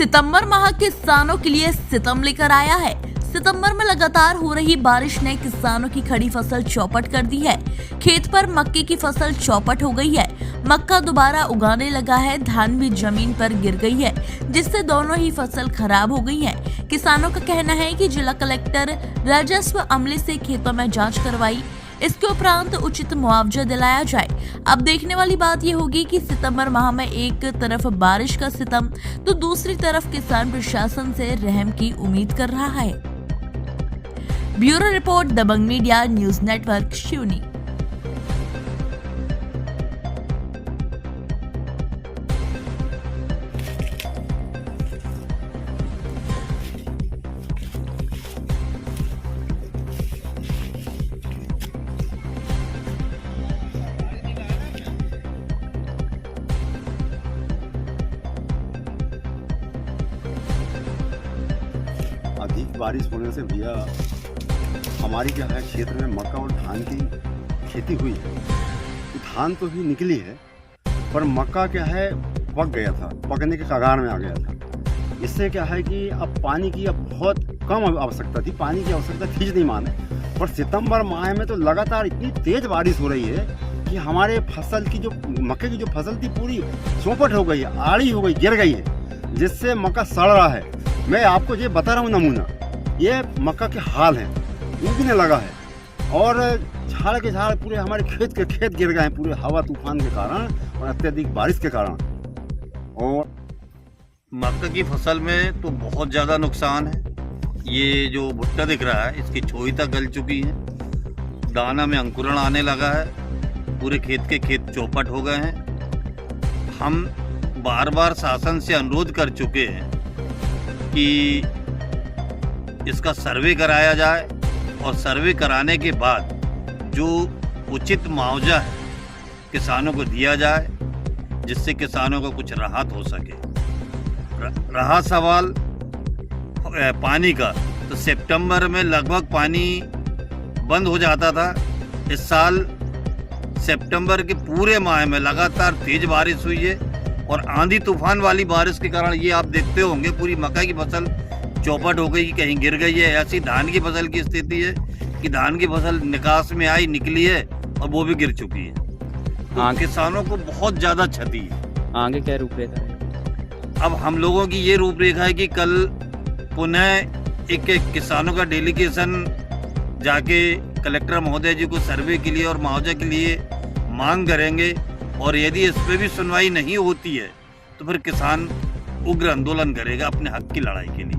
सितंबर माह किसानों के लिए सितम लेकर आया है। सितंबर में लगातार हो रही बारिश ने किसानों की खड़ी फसल चौपट कर दी है। खेत पर मक्के की फसल चौपट हो गई है। मक्का दोबारा उगाने लगा है, धान भी जमीन पर गिर गई है, जिससे दोनों ही फसल खराब हो गई है। किसानों का कहना है कि जिला कलेक्टर राजस्व अमले से खेतों में जांच करवाई, इसके उपरांत उचित मुआवजा दिलाया जाए। अब देखने वाली बात ये होगी कि सितंबर माह में एक तरफ बारिश का सितम तो दूसरी तरफ किसान प्रशासन से रहम की उम्मीद कर रहा है। ब्यूरो रिपोर्ट, दबंग मीडिया न्यूज नेटवर्क, शिवनी। अधिक बारिश होने से भैया हमारी क्या है, क्षेत्र में मक्का और धान की खेती हुई है। धान तो ही निकली है, पर मक्का क्या है, पक गया था, पकने के कगार में आ गया था। इससे क्या है कि अब पानी की अब बहुत कम आवश्यकता थी, पानी की आवश्यकता थी नहीं माने। पर सितंबर माह में तो लगातार इतनी तेज बारिश हो रही है कि हमारे फसल की जो मक्के की जो फसल थी पूरी चौपट हो गई है, आड़ी हो गई, गिर गई है, जिससे मक्का सड़ रहा है। मैं आपको ये बता रहा हूँ नमूना, ये मक्का के हाल है, उगने लगा है और झाड़ के झाड़ पूरे हमारे खेत के खेत गिर गए हैं, पूरे हवा तूफान के कारण और अत्यधिक बारिश के कारण। और मक्का की फसल में तो बहुत ज़्यादा नुकसान है। ये जो भुट्टा दिख रहा है, इसकी छोई तक गल चुकी है, दाना में अंकुरण आने लगा है, पूरे खेत के खेत चौपट हो गए हैं। हम बार बार शासन से अनुरोध कर चुके हैं कि इसका सर्वे कराया जाए और सर्वे कराने के बाद जो उचित मुआवजा है किसानों को दिया जाए, जिससे किसानों को कुछ राहत हो सके। रहा सवाल पानी का, तो सितंबर में लगभग पानी बंद हो जाता था। इस साल सितंबर के पूरे माह में लगातार तेज बारिश हुई है और आंधी तूफान वाली बारिश के कारण ये आप देखते होंगे पूरी मक्का की फसल चौपट हो गई, कहीं गिर गई है। ऐसी धान की फसल की स्थिति है कि धान की फसल निकास में आई, निकली है और वो भी गिर चुकी है। तो किसानों को बहुत ज़्यादा क्षति है। आगे क्या रूपरेखा है? अब हम लोगों की ये रूपरेखा है कि कल पुनः एक किसानों का डेलीगेशन जाके कलेक्टर महोदय जी को सर्वे के लिए और मुआवजा के लिए मांग करेंगे, और यदि इस पर भी सुनवाई नहीं होती है तो फिर किसान उग्र आंदोलन करेगा अपने हक की लड़ाई के लिए।